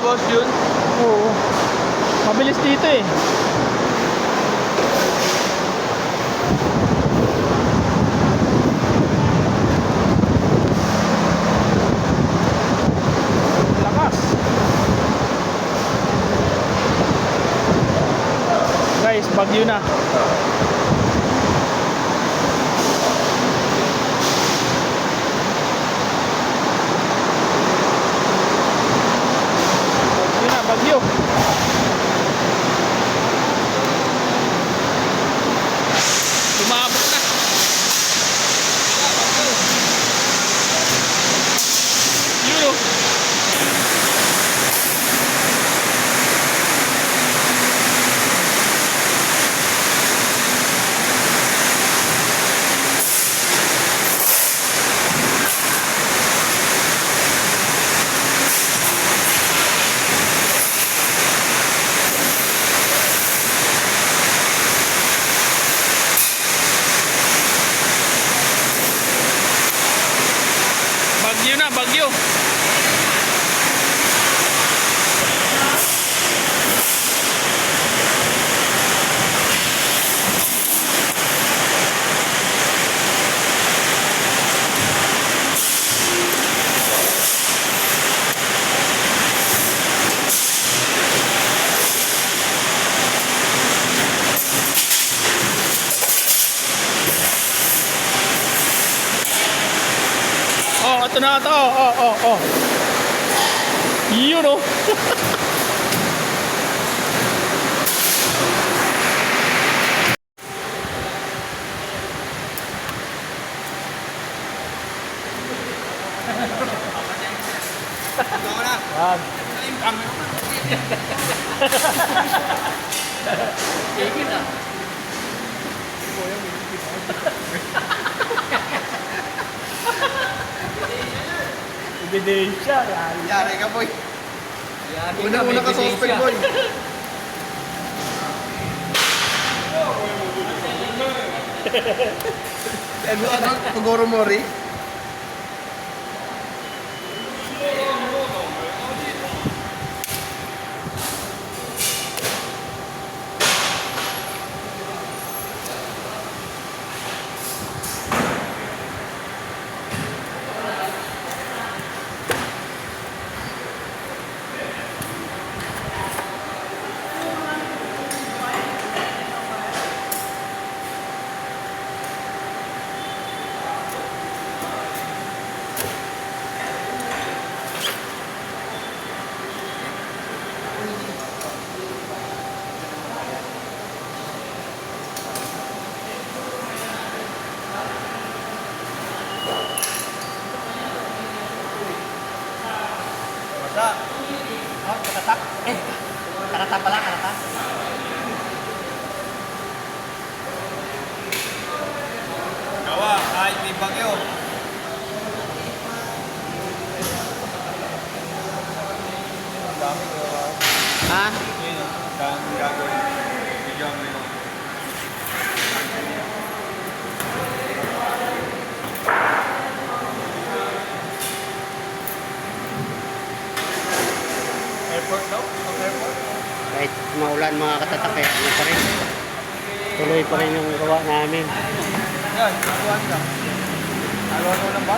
boss yun? Oo. Mabilis dito eh. Lakas. Guys, bagyo na. Bagyo. Tumabot na. Yun o. Bagyo na, bagyo. Oh, ito na ito. Oh. Yun oh. Yan. Kikit ah. Ebidensya. Yari ka boy. Una ka suspect boy. Ano? Kogoro Mori? mga katatakay. Ano pa rin. Tuloy pa rin yung gawa namin. Yan, kukuhan ka. Halo-halo lang ba?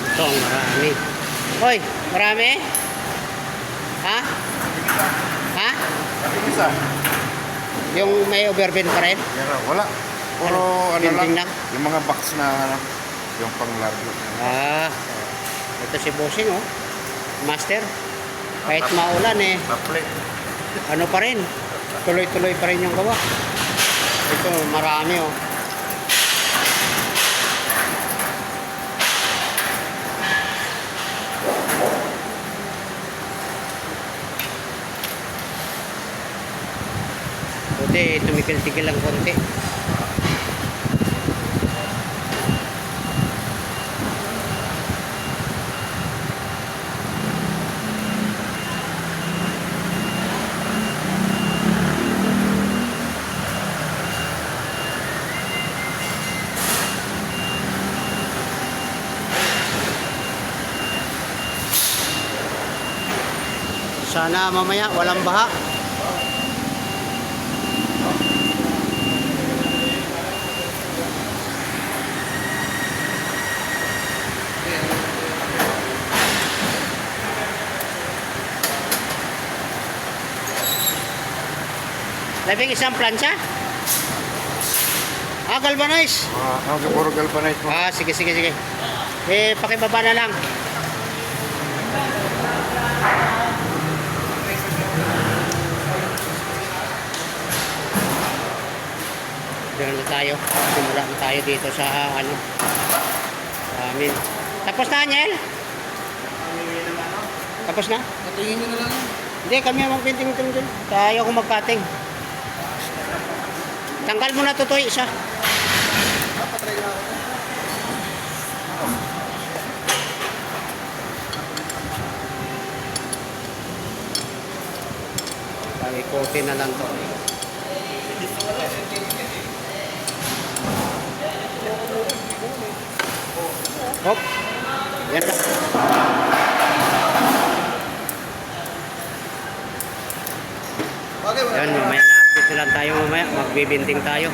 Ito, marami. Hoy, marami? Ha? Ha? Isa. Yung may overbend pa rin? Yan na, wala. Puro ano Building lang. lang? Yung mga box na ano, yung pang-largo. Ah, ito si Bossing, oh. Master. Kahit maulan eh, Na-plate. ano pa rin? Tuloy-tuloy pa rin yung gawa. Ito, marami, oh. Buti, tumigil-tigil lang konti. Sana mamaya walang baha. Labing isang plancha? Ah, galvanize. Puro galvanite mo. Ah, sige, sige, sige. Eh, pakibaba na lang. Diyan na tayo. Simula na tayo dito sa ano. Amin. Tapos na, Anyel? Tapos na? Natingin nyo na lang. Hindi, kami ang magpinting-ting din. Tayo kung magpating. Tanggal mo na tutoy isa. Patry na ako. Ikotin na lang to. Hop. Yan na. Yan, mamaya na. Dito lang tayo mamaya. Magbibinting tayo.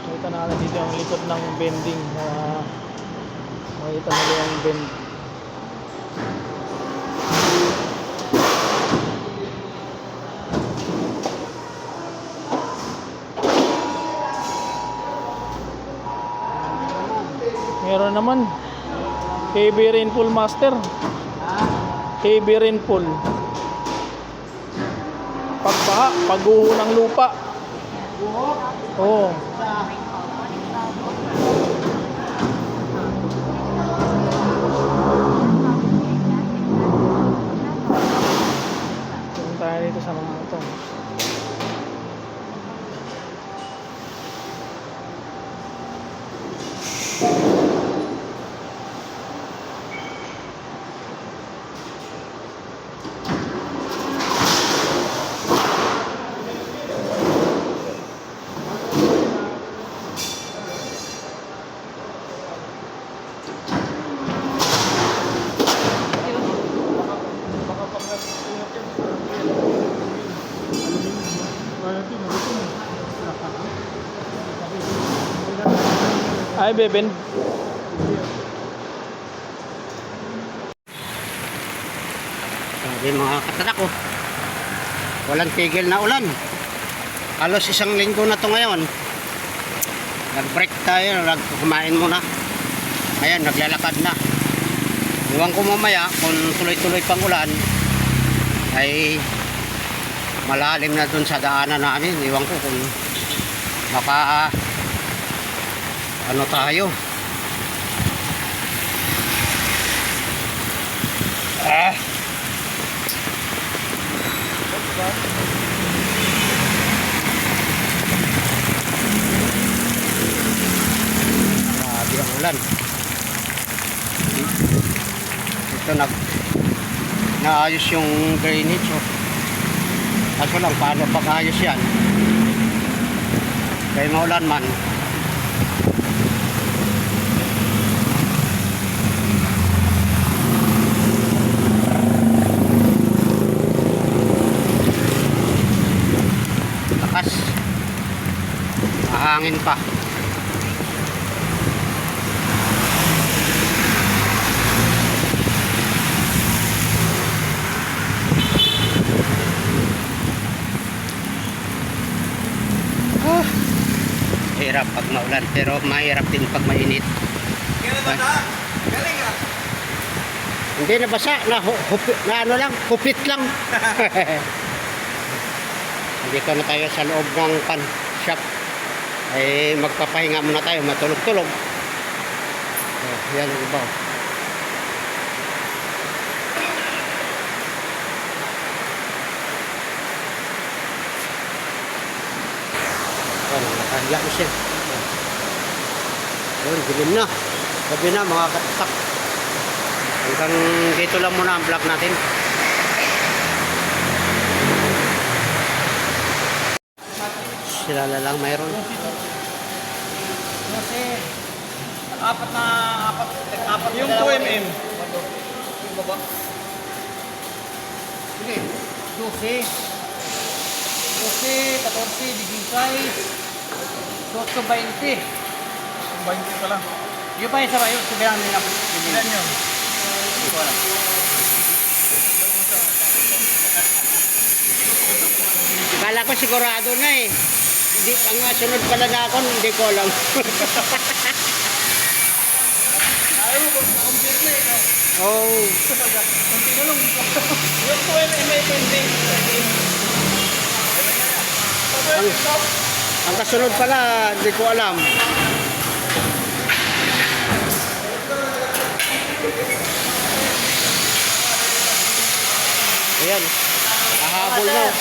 Makita natin dito ang likod ng bending. Makita nila yung bend. Meron naman. Heavy rainfall master. Heavy rainfall. Pagbaha, pagguho ng lupa. Oo. Tingnan tayo dito sa mga ito. Ay, beben. Sabi mga katarak ko, walang tigil na ulan. Halos isang linggo na to ngayon. Nag-break tayo, kumain muna. Ayan, naglalakad na. Iwan ko mamaya kung tuloy-tuloy pang ulan ay malalim na dun sa daanan namin. Iwan ko kung maka ano tayo. Grabe ang ulan. Ito naayos yung drainage. Oh. Kaso lang paano pag-ayos yan? Kaya maulan man. Lakas. Mahangin pa. Hirap pag maulan pero mahirap din pag mainit. Galing ah. Hindi na basa, na ano lang, hupit lang. Dito na tayo sa loob ng pan shop. Ay magpapahinga muna tayo, matulog-tulog. So, yan ang iba. Nakahiya na siya. Yun, dilim na. Sabi na mga katatak. Hanggang dito lang muna ang vlog natin. Sila na lang mayroon. Kasi, apat yung 2mm. Yung baba. Sige, 12, 14, 16, 20. 20 pala. Yung pa yung sabay, yung sabihan nila. Ilan yun? Hindi ko alam. Kala ko sigurado na eh. Hindi, ang sunod pala na ako, hindi ko alam. Ayaw ko, na-compute na eh. Oh. Kunti na lang. Yung 2mm ay 20. Ang kasunod pala, hindi ko alam. Ayan. Hahabol na.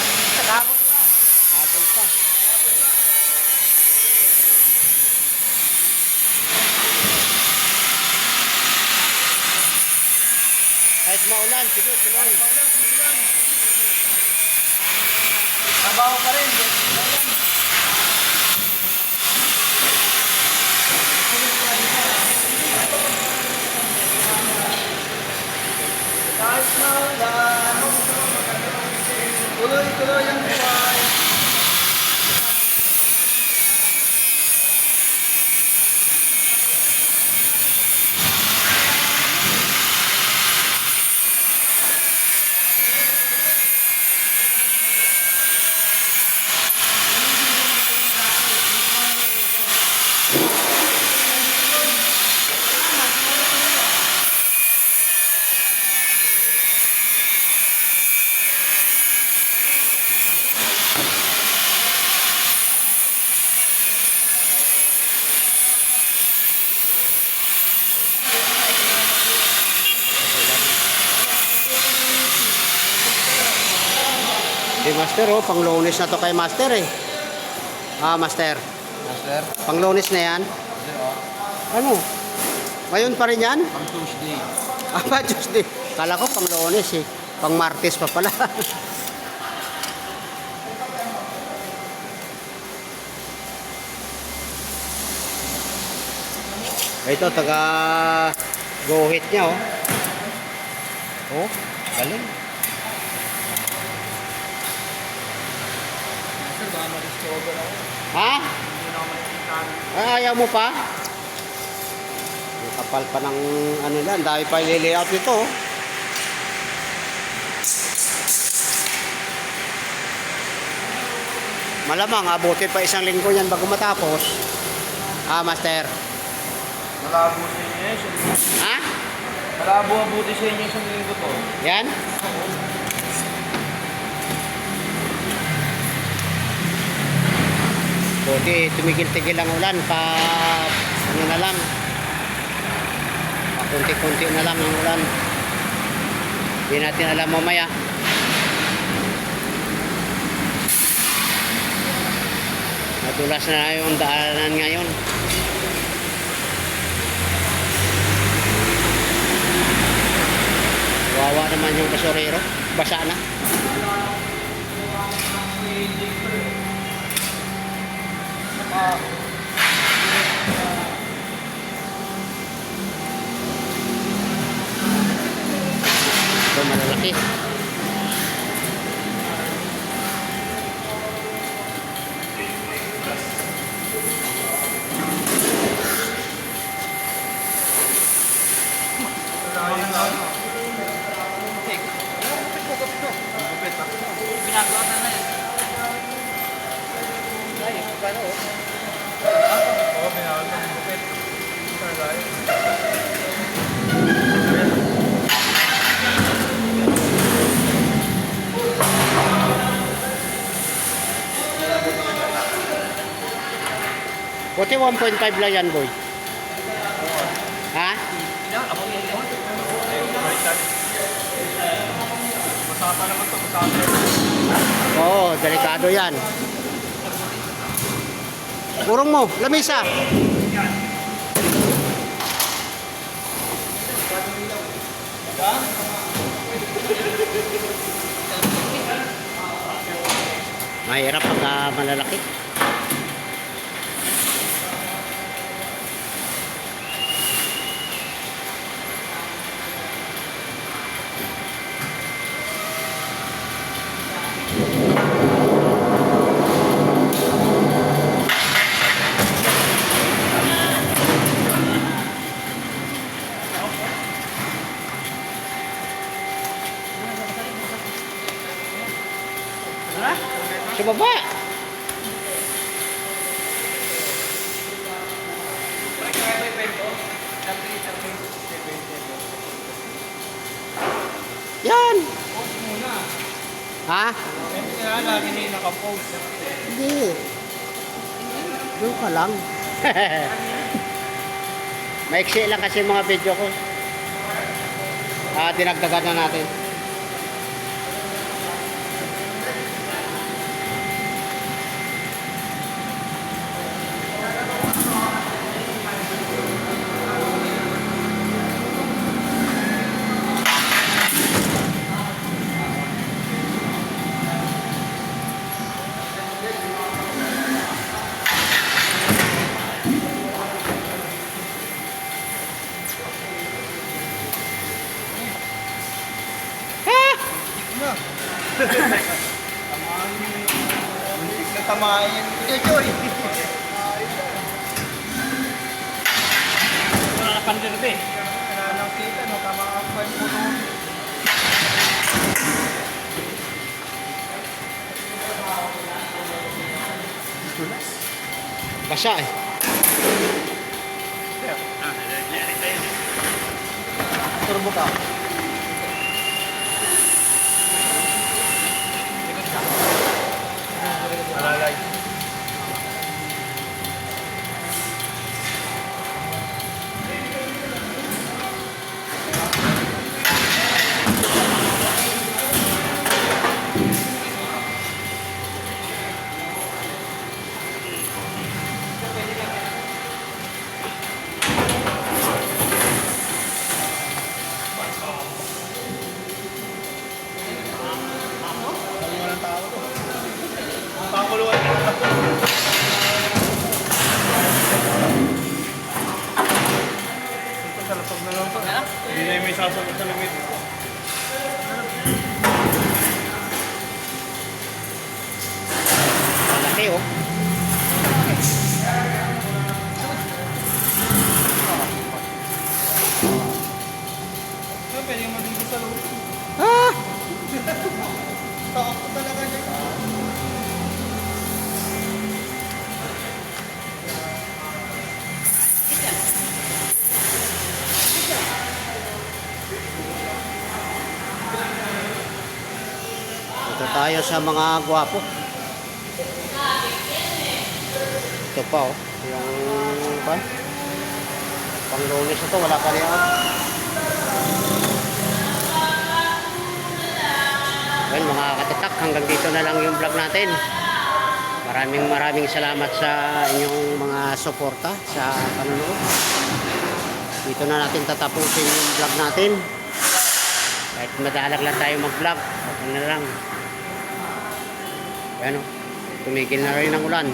Habol pa. Kahit maulan, sige, tuloy. Trabaho pa rin. Kahit maulan, tuloy-tuloy ang buhay. Si Master, oh, pang Lunes na to kay Master eh. Ah, Master. Master? Pang Lunes na yan. Ano? Ngayon pa rin yan? Pang Tuesday. Ah, pa Tuesday. Kala ko pang Lunes eh. Pang Martes pa pala. Ito, taga guhit niya, oh. Oh, galing. nga ma-discover ako. Ha? Hindi na ako makikita. Ay, ayaw mo pa? Ang kapal pa ng ano lang, dahil pa i-layout nito. Oh. Malamang, abutin pa isang linggo yan bago matapos. Ah, master. Malabo sa inyo eh. Ha? Malabo abuti sa inyo isang linggo to. Yan? Buti, tumigil-tigil ang ulan pa ano na lang. Pa kunti-kunti na lang ang ulan. Hindi natin alam mamaya. Madulas na yung daanan ngayon. Wawa naman yung basurero. Basa na. Ito malalaki. Ginagawa na na yun. Ay, paano oh? Oo, binawal ng bukit. Buti 1.5 lang yan, boy. Ha? Masama naman ito, masama. Oo, delikado yan. Urong mo, lamisa. Mahirap pagka malalaki. Sa baba. Yan. Ha? Kaya lagi na yung nakapost. Hindi. Doon ka lang. Maiksi lang kasi mga video ko. Dinagdagan na natin. Muntik na tamahin. Joy! Wala na pandir ba eh. Wala nang kita, no? Tama ang pan po noon. Basa eh. Turbo ka. Malalay. Pakuluan ka na. Ito sa lapag na lang ito. Hindi na yung may sasagot sa limit. Malaki. tayo sa mga gwapo. Ito pa oh. Yung pang-Lunes ito. Wala pa rin. Well, mga katatak, hanggang dito na lang yung vlog natin. Maraming salamat sa inyong mga suporta sa panonood. Dito na natin tatapusin yung vlog natin. Kahit madalag lang tayo mag-vlog, okay na lang. Ayan o, tumigil na rin ang ulan.